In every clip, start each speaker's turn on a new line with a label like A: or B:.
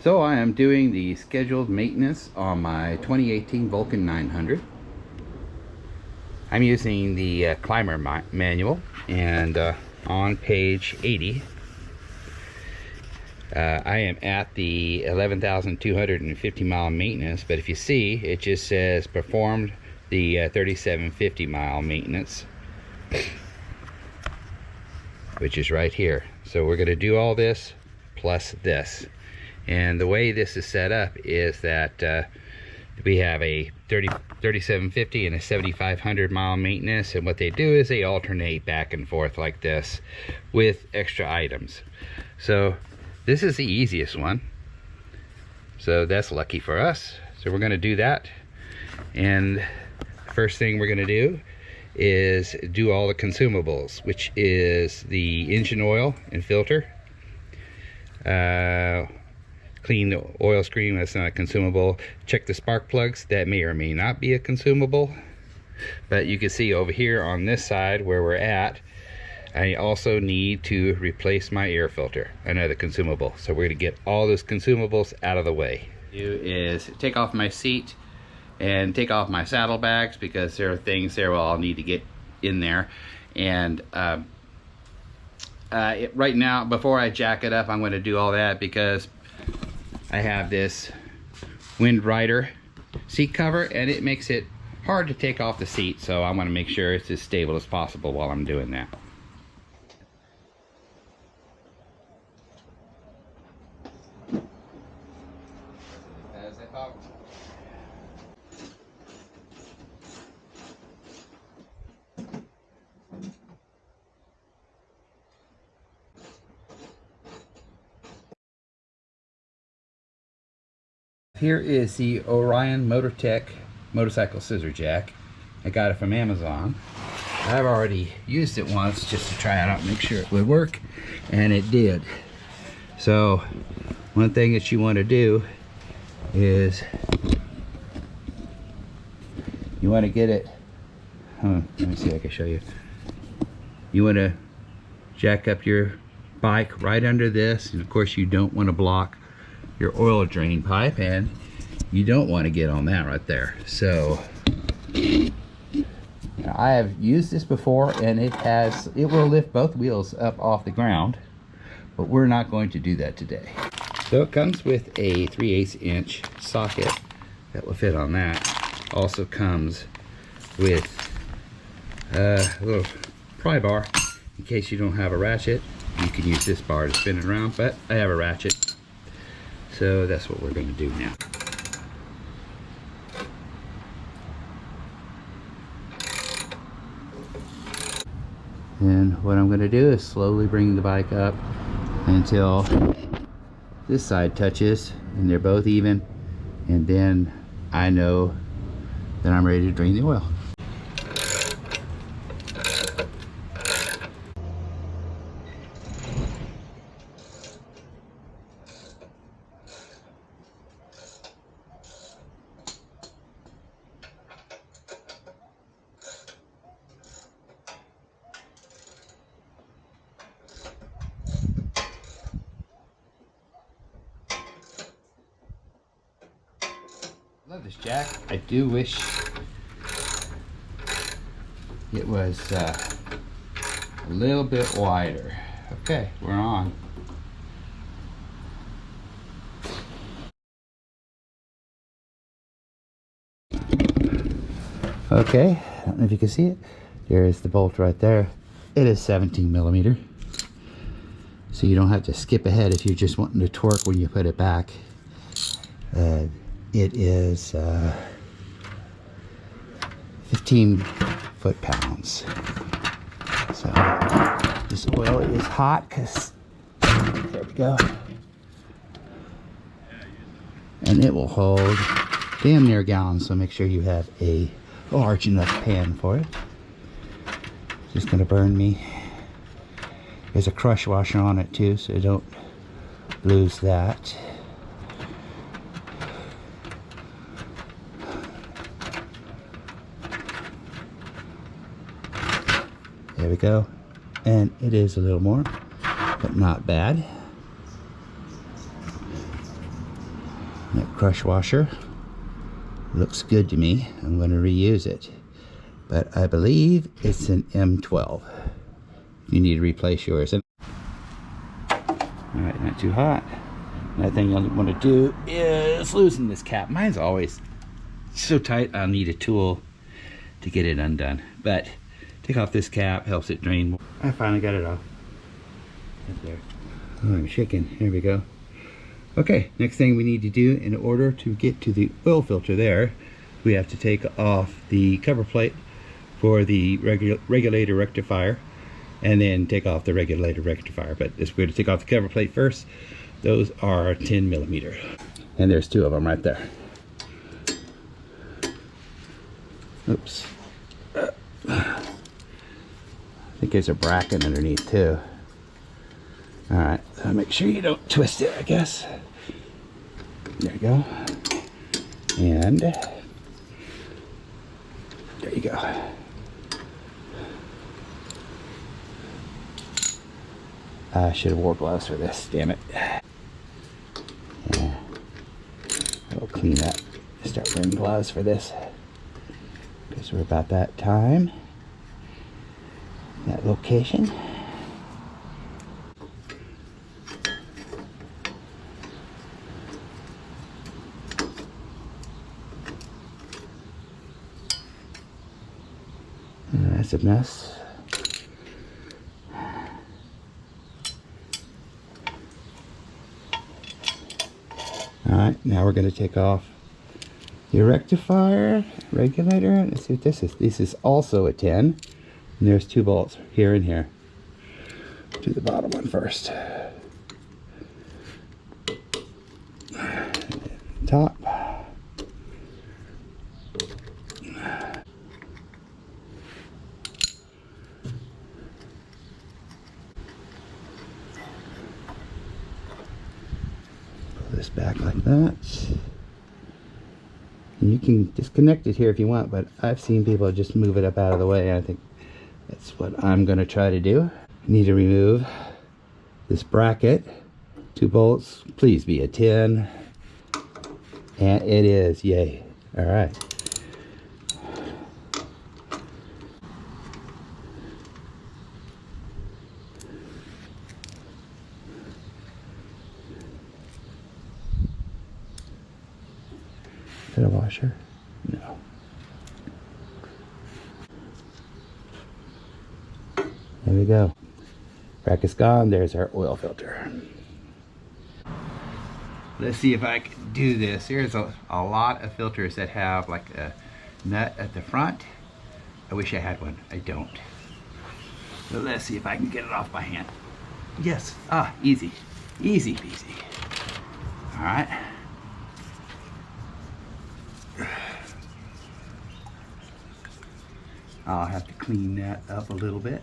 A: So I am doing the scheduled maintenance on my 2018 Vulcan 900. I'm using the climber manual, and on page 80 I am at the 11,250 mile maintenance, but if you see, it just says performed the 3750 mile maintenance, which is right here. So we're going to do all this plus this. And the way this is set up is that we have a 3750 and a 7500 mile maintenance, and what they do is they alternate back and forth like this with extra items. So this is the easiest one, so that's lucky for us. So we're going to do that, and first thing we're going to do is do all the consumables, which is the engine oil and filter. Clean the oil screen, that's not a consumable. Check the spark plugs, that may or may not be a consumable. But you can see over here on this side where we're at, I also need to replace my air filter, another consumable. So we're going to get all those consumables out of the way. Do is take off my seat and take off my saddlebags, because there are things there I'll need to get in there. And right now, before I jack it up, I'm going to do all that because I have this Wind Rider seat cover, and it makes it hard to take off the seat, so I want to make sure it's as stable as possible while I'm doing that. As I thought. Here is the Orion Motortech motorcycle scissor jack. I got it from Amazon. I've already used it once just to try it out and make sure it would work, and it did. So one thing that you want to do is you want to get it, let me see if I can show you. You want to jack up your bike right under this, and of course you don't want to block your oil drain pipe, and you don't want to get on that right there. So I have used this before, and it will lift both wheels up off the ground, but we're not going to do that today. So it comes with a 3/8 inch socket that will fit on that. Also comes with a little pry bar in case you don't have a ratchet. You can use this bar to spin it around, but I have a ratchet. So that's what we're going to do now. And what I'm going to do is slowly bring the bike up until this side touches and they're both even, and then I know that I'm ready to drain the oil. Love this jack. I do wish it was a little bit wider. Okay, we're on. Okay, I don't know if you can see it. There is the bolt right there. It is 17 millimeter. So you don't have to skip ahead if you're just wanting to torque when you put it back. It is 15 foot-pounds. So this oil is hot because, there we go. And it will hold damn near a gallon, so make sure you have a large enough pan for it. Just gonna burn me. There's a crush washer on it too, so don't lose that. There we go. And it is a little more, but not bad. That crush washer looks good to me. I'm going to reuse it. But I believe it's an M12. You need to replace yours. Alright, not too hot. Another thing you'll want to do is loosen this cap. Mine's always so tight, I'll need a tool to get it undone. But take off this cap, helps it drain more. I finally got it off. Right there. Oh, I'm shaking. Here we go. Okay, next thing we need to do in order to get to the oil filter there, we have to take off the cover plate for the regulator rectifier, and then take off the regulator rectifier. But we're going to take off the cover plate first. Those are 10 millimeter. And there's two of them right there. Oops. I think there's a bracket underneath too. Alright, so make sure you don't twist it, I guess. There you go. And there you go. I should have wore gloves for this, damn it. Yeah. I'll clean up. Start wearing gloves for this. Because we're about that time. That location. That's a mess. Alright, now we're going to take off the rectifier, regulator. Let's see what this is. This is also a 10. And there's two bolts here and here. Do the bottom one first. Top. This back like that. And you can disconnect it here if you want, but I've seen people just move it up out of the way, and I think that's what I'm going to try to do. You need to remove this bracket, two bolts, please be a 10, and it is, yay. All right. Is that a washer? No. There we go. Bracket's gone. There's our oil filter. Let's see if I can do this. Here's a lot of filters that have like a nut at the front. I wish I had one. I don't. So let's see if I can get it off by hand. Yes. Ah, easy. Easy peasy. All right. I'll have to clean that up a little bit.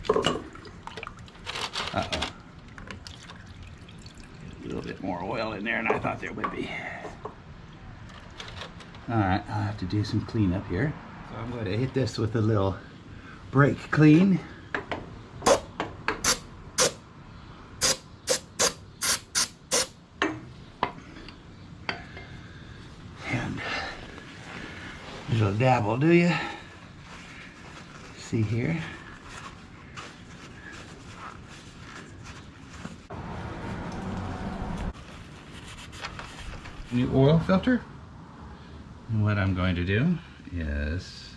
A: Uh-oh. A little bit more oil in there than I thought there would be. Alright, I'll have to do some cleanup here. So I'm going to hit this with a little brake clean. Little dabble, do you? See here. New oil filter. And what I'm going to do is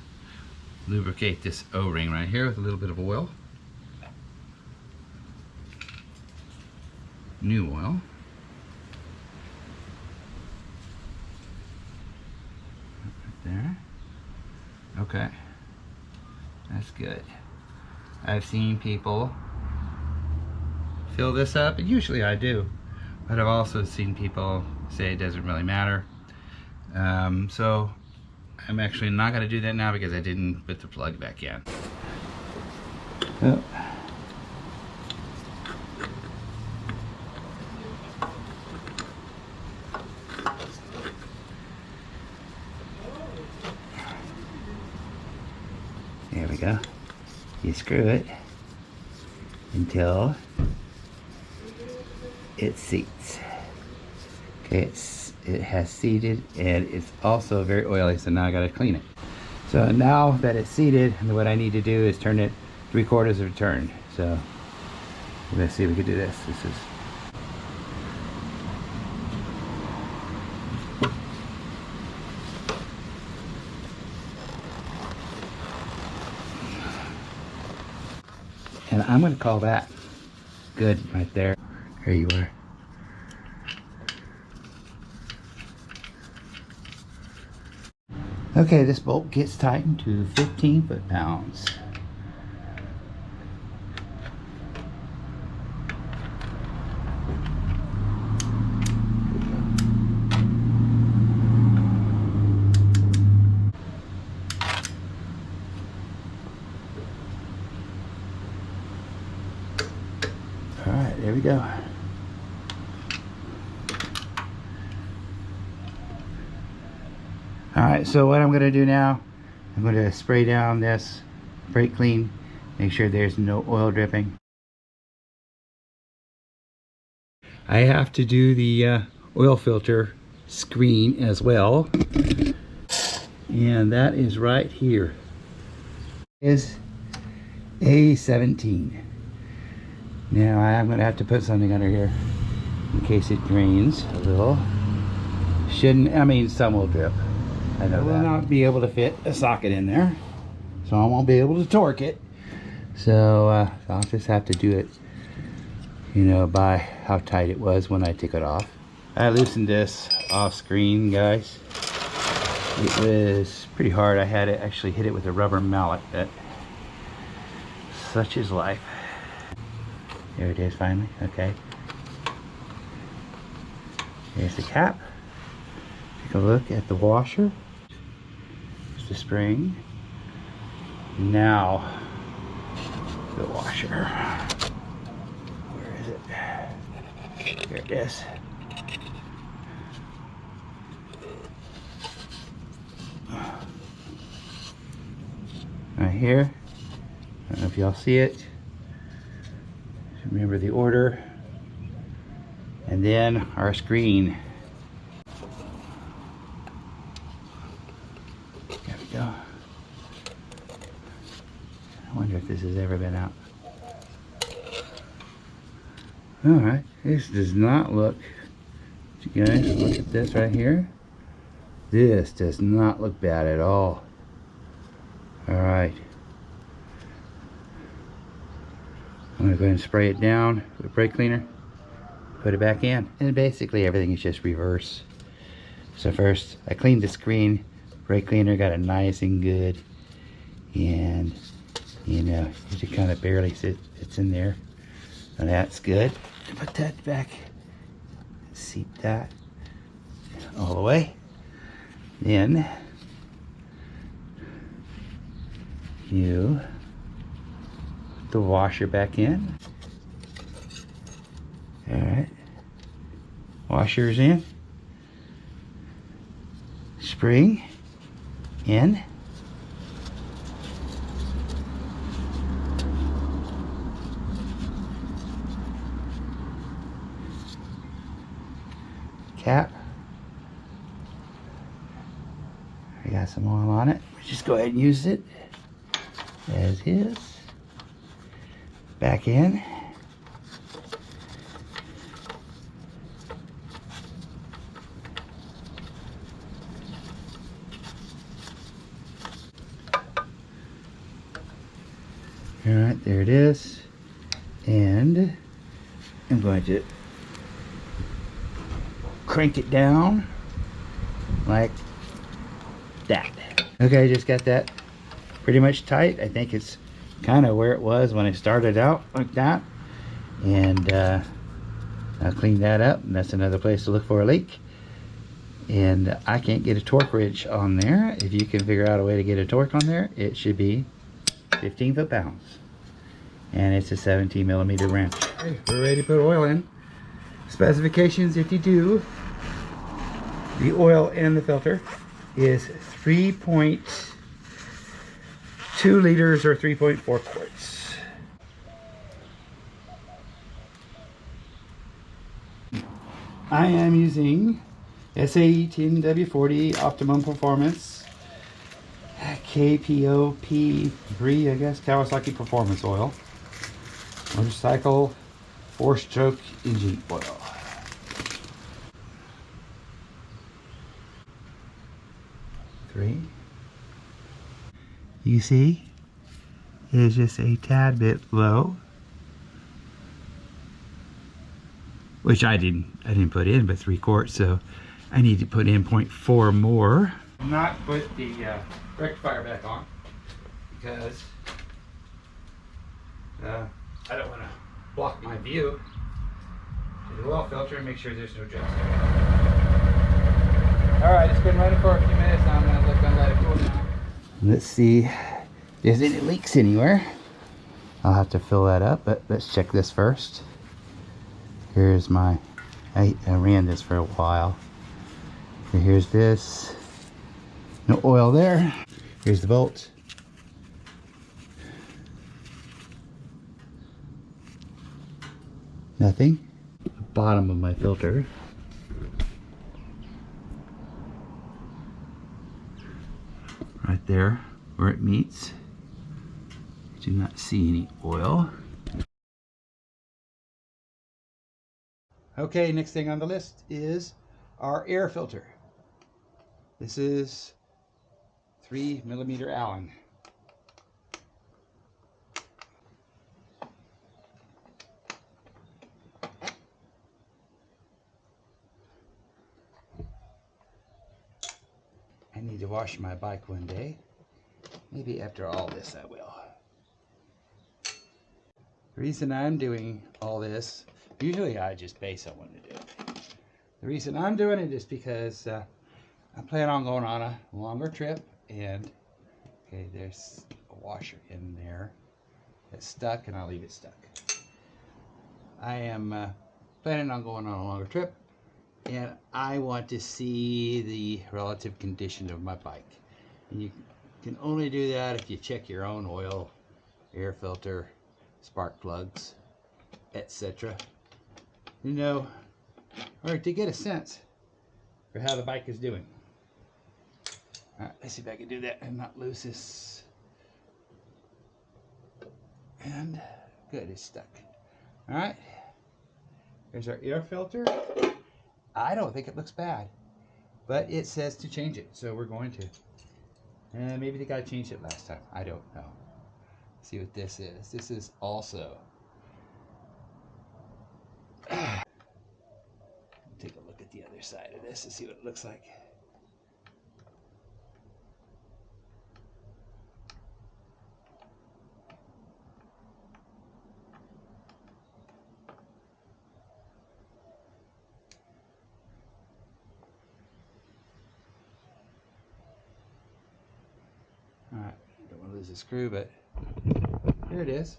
A: lubricate this O-ring right here with a little bit of oil. New oil. There. Okay, that's good. I've seen people fill this up, and usually I do, but I've also seen people say it doesn't really matter. So I'm actually not going to do that now because I didn't put the plug back in. Oh. There we go. You screw it until it seats. Okay, it has seated, and it's also very oily, so now I gotta clean it. So now that it's seated, what I need to do is turn it 3/4 of a turn. So let's see if we can do this. This is and I'm gonna call that good right there. There you are. Okay, this bolt gets tightened to 15 foot-pounds. All right, there we go. All right, so what I'm going to do now, I'm going to spray down this brake clean, make sure there's no oil dripping. I have to do the oil filter screen as well, and that is right here. Is A17. Now I'm going to have to put something under here in case it drains a little. Shouldn't, I mean, some will drip. I know that. I will not be able to fit a socket in there, so I won't be able to torque it. So I'll just have to do it, you know, by how tight it was when I took it off. I loosened this off screen, guys. It was pretty hard. I had to actually hit it with a rubber mallet, but such is life. There it is finally. Okay. Here's the cap. Take a look at the washer. There's the spring. Now the washer. Where is it? Here it is. Right here. I don't know if y'all see it. Remember the order. And then our screen. There we go. I wonder if this has ever been out. Alright, this does not look, you guys look at this right here. This does not look bad at all. Alright. I'm going to go ahead and spray it down with a brake cleaner. Put it back in. And basically everything is just reverse. So first I cleaned the screen. Brake cleaner got it nice and good. And you know, it just kind of barely fits in there. And that's good. Put that back. Seat that all the way. Then you put the washer back in. Alright. Washer's in. Spring in. Cap. I got some oil on it. Just go ahead and use it as is. Back in. All right, there it is. And I'm going to crank it down like that. Okay, just got that pretty much tight. I think it's kind of where it was when I started out, like that. And I'll clean that up, and that's another place to look for a leak. And I can't get a torque wrench on there. If you can figure out a way to get a torque on there, it should be 15 foot-pounds. And it's a 17 millimeter wrench. Okay, we're ready to put oil in. Specifications, if you do, the oil in the filter is 3.2 liters or 3.4 quarts. I am using SAE 10W40 Optimum Performance KPOP3, I guess, Kawasaki Performance Oil. Motorcycle 4-stroke engine oil. Three. You see, it's just a tad bit low, which I didn't put in, but 3 quarts, so I need to put in 0.4 more. Not put the rectifier back on because I don't want to block my view to the oil filter and make sure there's no drops. Alright, it's been running for a few minutes. Now I'm going to let it cool down. Let's see if there's any leaks anywhere. I'll have to fill that up, but let's check this first. Here's my, I ran this for a while. Here's this. No oil there. Here's the bolt. Nothing. The bottom of my filter. Right there where it meets. Do not see any oil. Okay, next thing on the list is our air filter. This is 3mm Allen. I need to wash my bike one day. Maybe after all this I will. The reason I'm doing all this, usually I just pay someone to do it. The reason I'm doing it is because I plan on going on a longer trip, and okay, there's a washer in there that's stuck, and I'll leave it stuck. I am planning on going on a longer trip, and I want to see the relative condition of my bike. And you can only do that if you check your own oil, air filter, spark plugs, etc. You know, or to get a sense for how the bike is doing. Alright, let's see if I can do that and not lose this. And good, it's stuck. Alright, there's our air filter. I don't think it looks bad, but it says to change it, so we're going to. And maybe the guy changed it last time. I don't know. Let's see what this is. This is also. Take a look at the other side of this and see what it looks like. Alright, don't want to lose the screw, but here it is.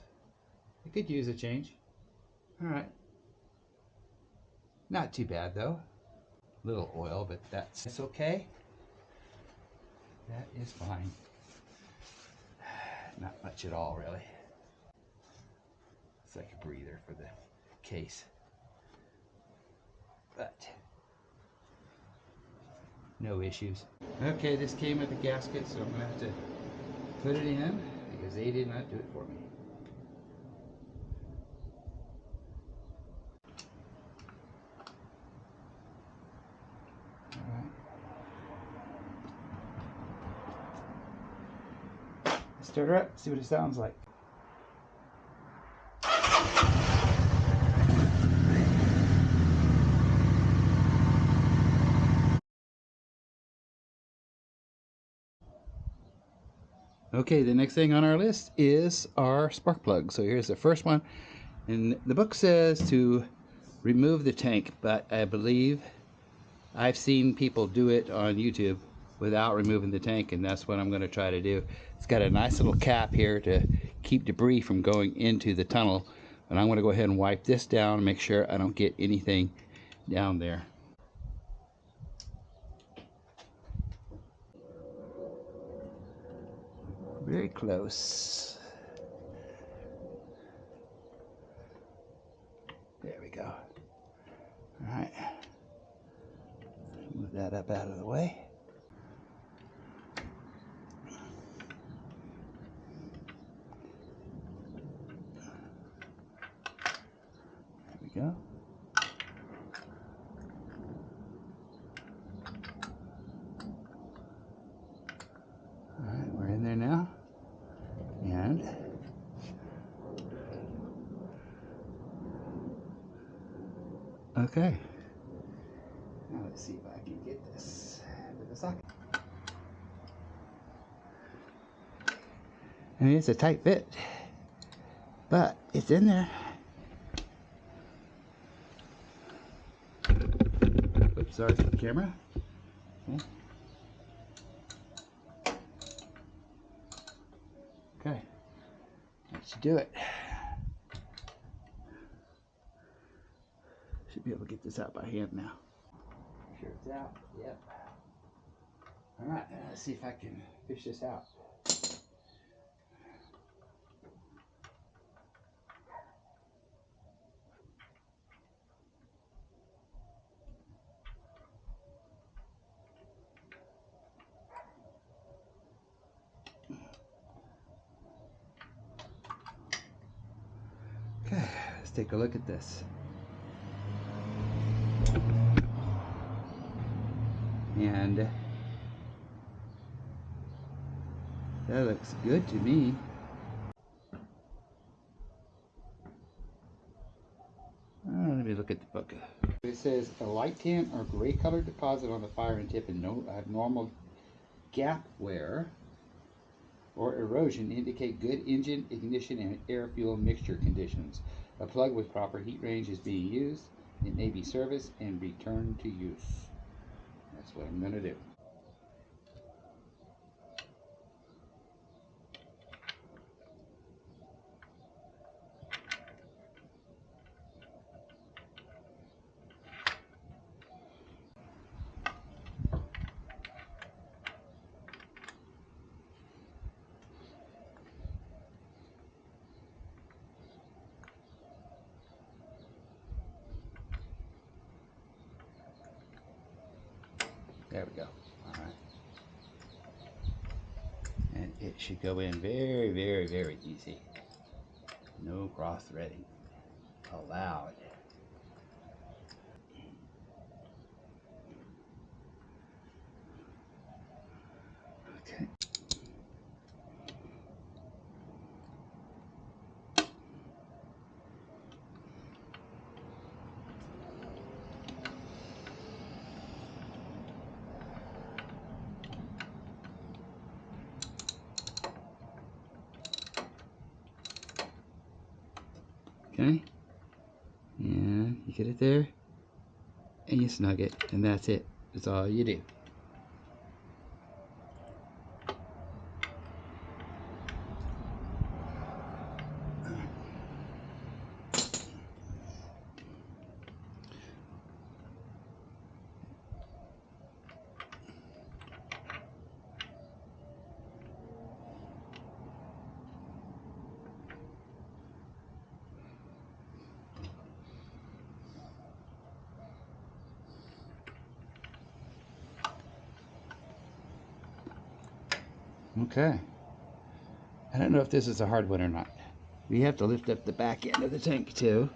A: It could use a change. Alright. Not too bad though. Little oil, but that's okay. That is fine. Not much at all, really. It's like a breather for the case. But no issues. Okay, this came with a gasket, so I'm going to have to put it in because they did not do it for me. Alright. Start her up, see what it sounds like. Okay, the next thing on our list is our spark plug. So here's the first one. And the book says to remove the tank, but I believe I've seen people do it on YouTube without removing the tank, and that's what I'm going to try to do. It's got a nice little cap here to keep debris from going into the tunnel. And I'm going to go ahead and wipe this down and make sure I don't get anything down there. Very close. There we go. All right. that up out of the way. There we go. All right, we're in there now. And okay. Now let's see if I can get this into the socket. I mean, it's a tight fit, but it's in there. Oops, sorry, camera. Okay. Okay, that should do it. Should be able to get this out by hand now. Sure it's out. Yep. All right, let's see if I can fish this out. Okay, let's take a look at this. And that looks good to me. Let me look at the book. It says a light tan or gray colored deposit on the firing tip and no abnormal gap wear or erosion indicate good engine, ignition, and air fuel mixture conditions. A plug with proper heat range is being used. It may be serviced and returned to use. That's what I'm going to do. There we go. All right. And it should go in very, very, very easy. No cross threading allowed. Okay. Okay. And you get it there, and you snug it, and that's it. That's all you do. Okay. I don't know if this is a hard one or not. We have to lift up the back end of the tank too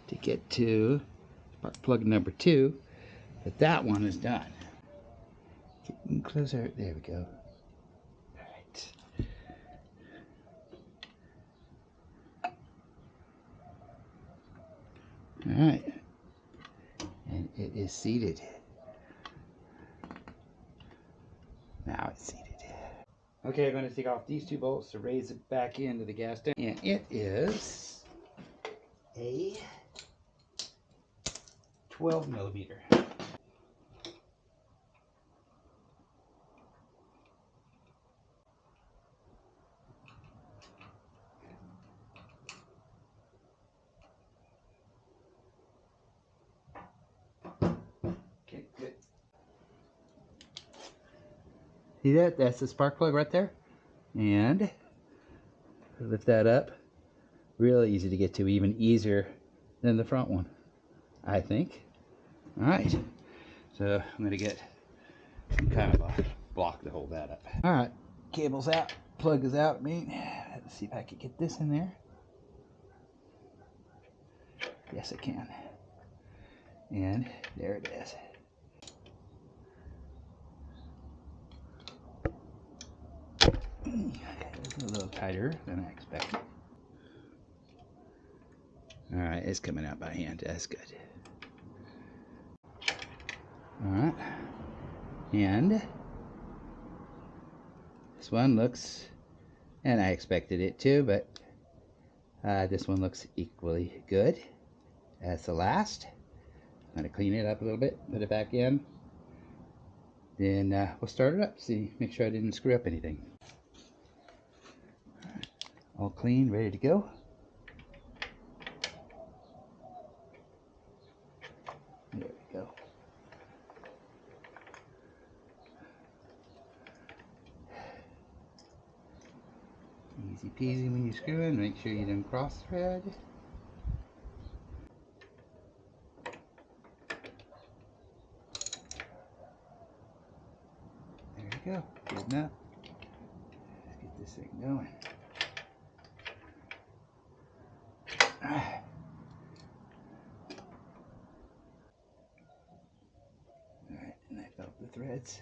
A: to get to spark plug number 2, but that one is done. Getting closer. There we go. All right. All right. And it is seated. Now it's seated. Okay, I'm going to take off these 2 bolts to raise it back into the gas tank. And it is a 12 millimeter. Okay, good. See that? That's the spark plug right there. And lift that up. Really easy to get to, even easier than the front one, I think. All right. So I'm going to get some kind of a block to hold that up. All right, cable's out, plug is out. Let's see if I can get this in there. Yes, I can. And there it is. It's a little tighter than I expected. All right, it's coming out by hand. That's good. All right, and this one looks, and I expected it to, but this one looks equally good as the last. I'm going to clean it up a little bit, put it back in, then we'll start it up, see, make sure I didn't screw up anything. All clean, ready to go. There we go. Easy peasy when you screw in, make sure you don't cross thread. There you go, good enough. Let's get this thing going. Alright, and I felt the threads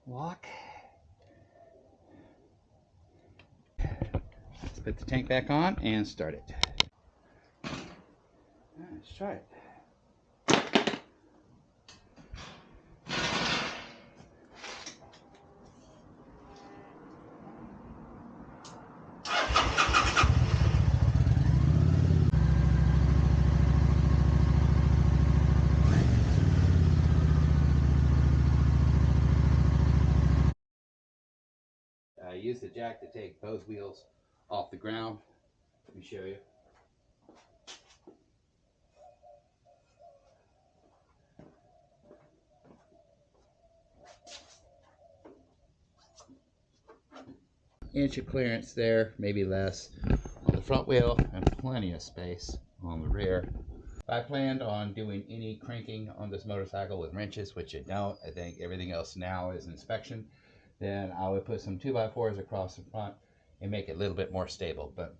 A: walk. Let's put the tank back on and start it. Let's try it. Use the jack to take both wheels off the ground. Let me show you. Inch of clearance there, maybe less on the front wheel, and plenty of space on the rear. If I planned on doing any cranking on this motorcycle with wrenches, which I don't, I think everything else now is inspection, then I would put some 2x4s across the front and make it a little bit more stable. But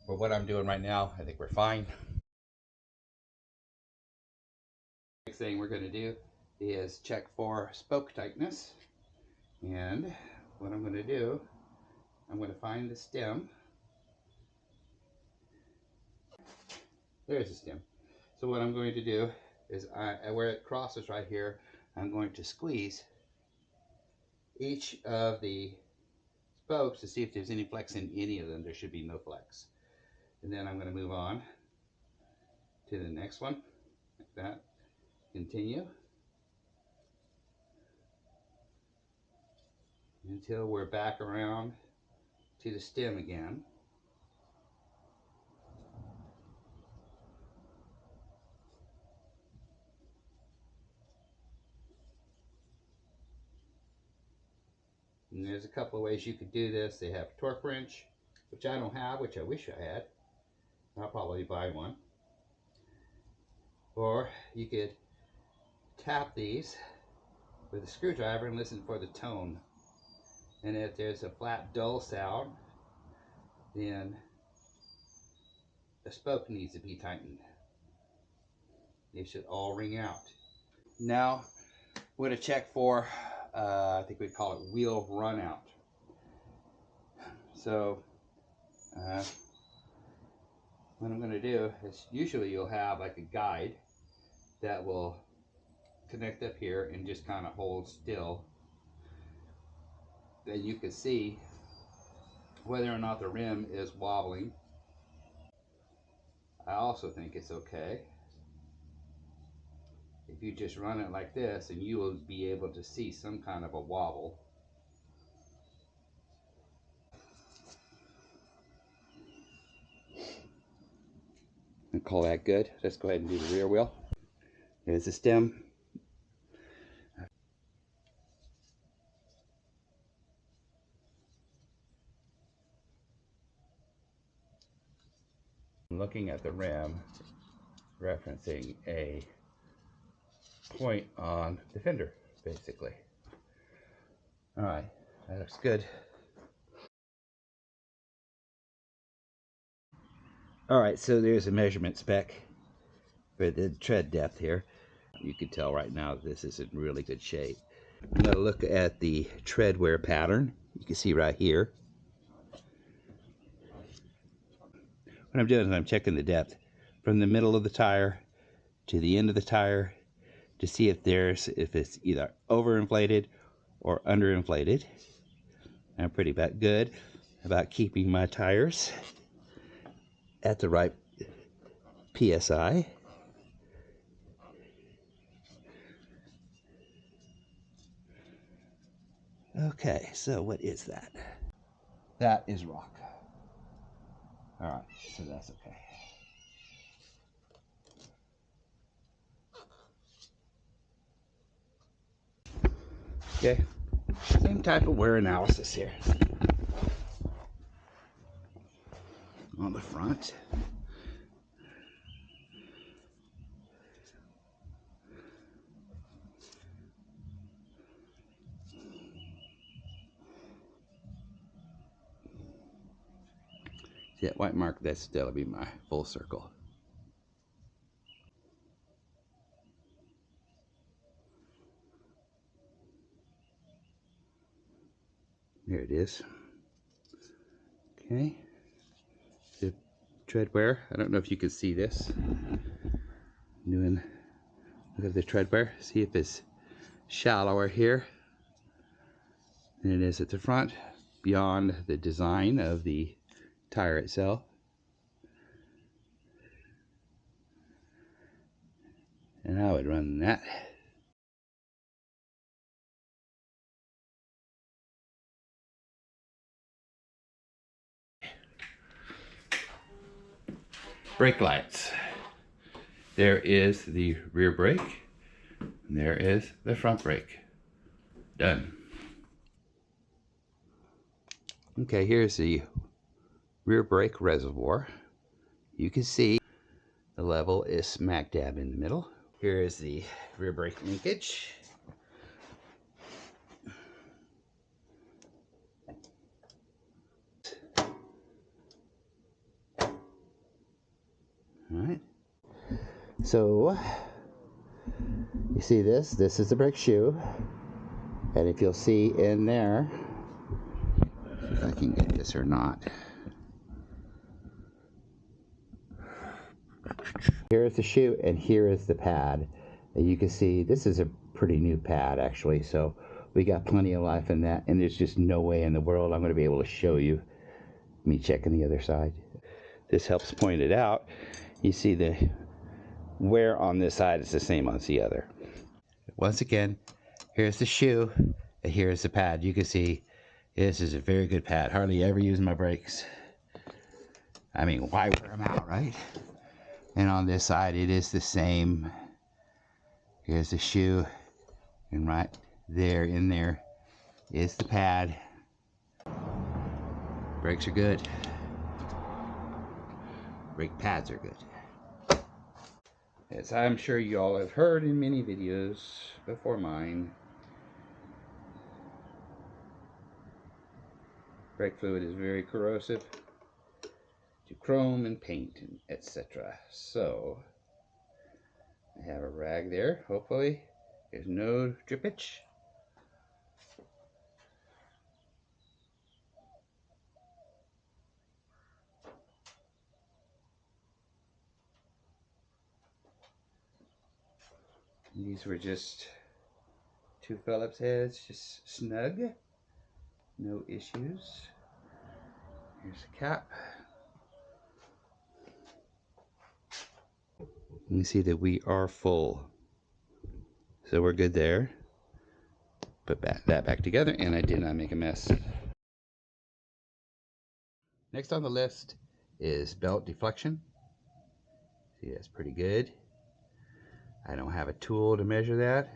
A: for what I'm doing right now, I think we're fine. Next thing we're going to do is check for spoke tightness. And what I'm going to do, I'm going to find the stem. There's the stem. So what I'm going to do is, where it crosses right here, I'm going to squeeze each of the spokes to see if there's any flex in any of them. There should be no flex. And then I'm going to move on to the next one, like that. Continue until we're back around to the stem again. And there's a couple of ways you could do this. They have a torque wrench, which I don't have, which I wish I had. I'll probably buy one. Or you could tap these with a screwdriver and listen for the tone. And if there's a flat, dull sound, then the spoke needs to be tightened. They should all ring out. Now, we're going to check for, I think we call it wheel run out. So, what I'm going to do is, usually you'll have like a guide that will connect up here and just kind of hold still. Then you can see whether or not the rim is wobbling. I also think it's okay if you just run it like this, and you will be able to see some kind of a wobble. And call that good. Let's go ahead and do the rear wheel. There's the stem. I'm looking at the rim, referencing a point on the fender, basically. All right, that looks good. All right, so there's a measurement spec for the tread depth here. You can tell right now this is in really good shape. I'm going to look at the tread wear pattern. You can see right here. What I'm doing is I'm checking the depth from the middle of the tire to the end of the tire to see if it's either overinflated or underinflated. I'm pretty good about keeping my tires at the right PSI. Okay, so what is that? That is rock. All right, so that's okay. Okay, same type of wear analysis here. On the front. See that white mark? That'll be my full circle. There it is. Okay. The tread wear. I don't know if you can see this. Look at the tread wear. See if it's shallower here than it is at the front, beyond the design of the tire itself. And I would run that. Brake lights. There is the rear brake, and there is the front brake. Done. Okay, here's the rear brake reservoir. You can see the level is smack dab in the middle. Here is the rear brake linkage. All right. So you see this is the brake shoe, and if you'll see in there, if I can get this or not, here is the shoe and here is the pad, and you can see this is a pretty new pad actually, so we got plenty of life in that, and there's just no way in the world I'm going to be able to show you me checking the other side. This helps point it out. You see the wear on this side is the same on the other. Once again, here's the shoe and here's the pad. You can see this is a very good pad. Hardly ever use my brakes. I mean, why wear them out, right? And on this side it is the same. Here's the shoe, and right there in there is the pad. Brakes are good. Brake pads are good. As I'm sure you all have heard in many videos before mine, brake fluid is very corrosive to chrome and paint and etc. So I have a rag there. Hopefully there's no drippage. These were just 2 Phillips heads, just snug, no issues. Here's the cap. You can see that we are full, so we're good there. Put that back together, and I did not make a mess. Next on the list is belt deflection. See, that's pretty good. I don't have a tool to measure that.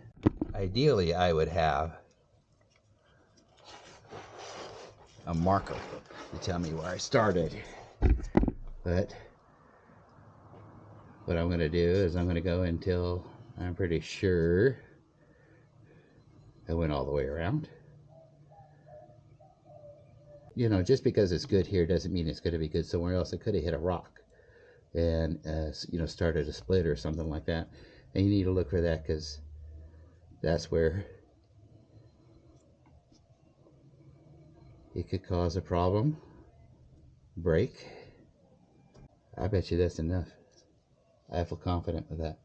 A: Ideally, I would have a marker to tell me where I started. But what I'm going to do is I'm going to go until I'm pretty sure I went all the way around. You know, just because it's good here doesn't mean it's going to be good somewhere else. It could have hit a rock and, you know, started a split or something like that. And you need to look for that, because that's where it could cause a problem. Break. I bet you that's enough. I feel confident with that.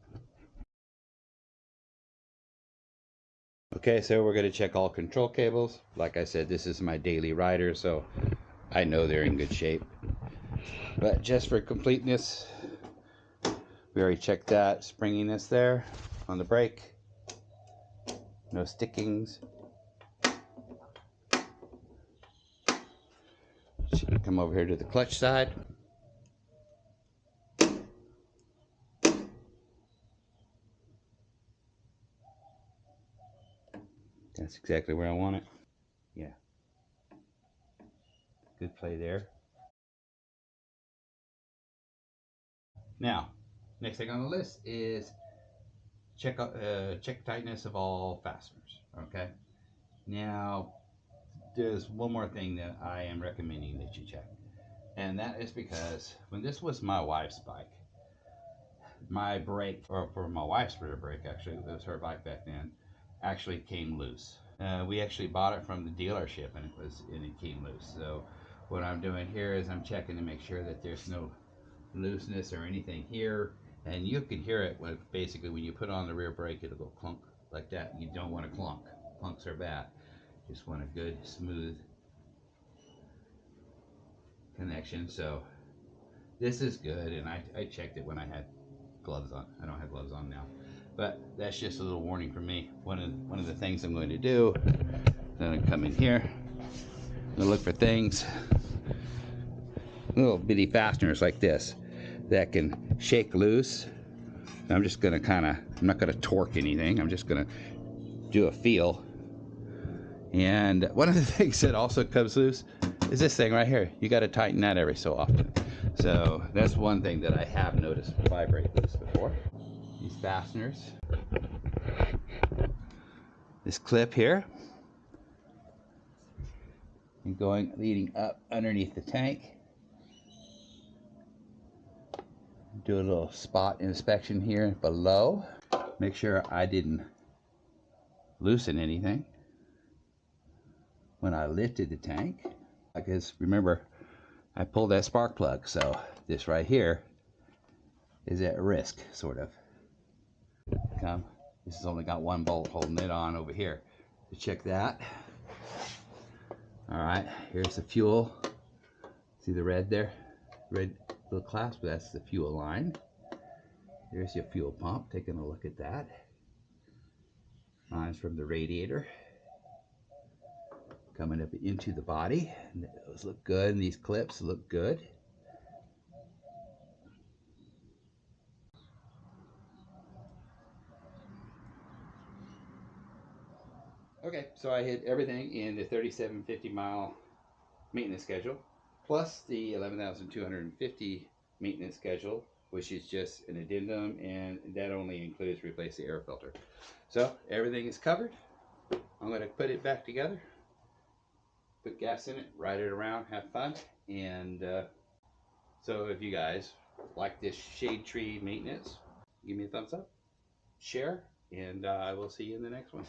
A: Okay, so we're going to check all control cables. Like I said, this is my daily rider, so I know they're in good shape. But just for completeness, we already checked that. Springiness there on the brake. No stickings. Come over here to the clutch side. That's exactly where I want it. Yeah. Good play there. Now, next thing on the list is check tightness of all fasteners. Okay. Now, there's one more thing that I am recommending that you check, and that is because when this was my wife's bike, my brake, or for my wife's rear brake, actually, it was her bike back then, actually came loose. We actually bought it from the dealership, and it came loose. So what I'm doing here is I'm checking to make sure that there's no looseness or anything here. And you can hear it when basically when you put on the rear brake, it'll go clunk like that. You don't want to clunk. Clunks are bad. Just want a good smooth connection. So this is good, and I checked it when I had gloves on. I don't have gloves on now, but that's just a little warning for me. One of the things I'm going to do, I'm going to come in here, I'm going to look for things, little bitty fasteners like this that can shake loose. I'm just going to I'm not going to torque anything. I'm just going to do a feel. And one of the things that also comes loose is this thing right here. You got to tighten that every so often. So that's one thing that I have noticed vibrate loose before. These fasteners. This clip here. And leading up underneath the tank. Do a little spot inspection here below. Make sure I didn't loosen anything when I lifted the tank. Because remember, I pulled that spark plug, so this right here is at risk, sort of. This has only got one bolt holding it on over here. So check that. All right, here's the fuel. See the red there? Red little clasp, that's the fuel line. There's your fuel pump, taking a look at that. Lines from the radiator coming up into the body. And those look good, and these clips look good. Okay, so I hit everything in the 3750 mile maintenance schedule, plus the 11,250 maintenance schedule, which is just an addendum, and that only includes replace the air filter. So everything is covered. I'm going to put it back together, put gas in it, ride it around, have fun. And so if you guys like this shade tree maintenance, give me a thumbs up, share, and I will see you in the next one.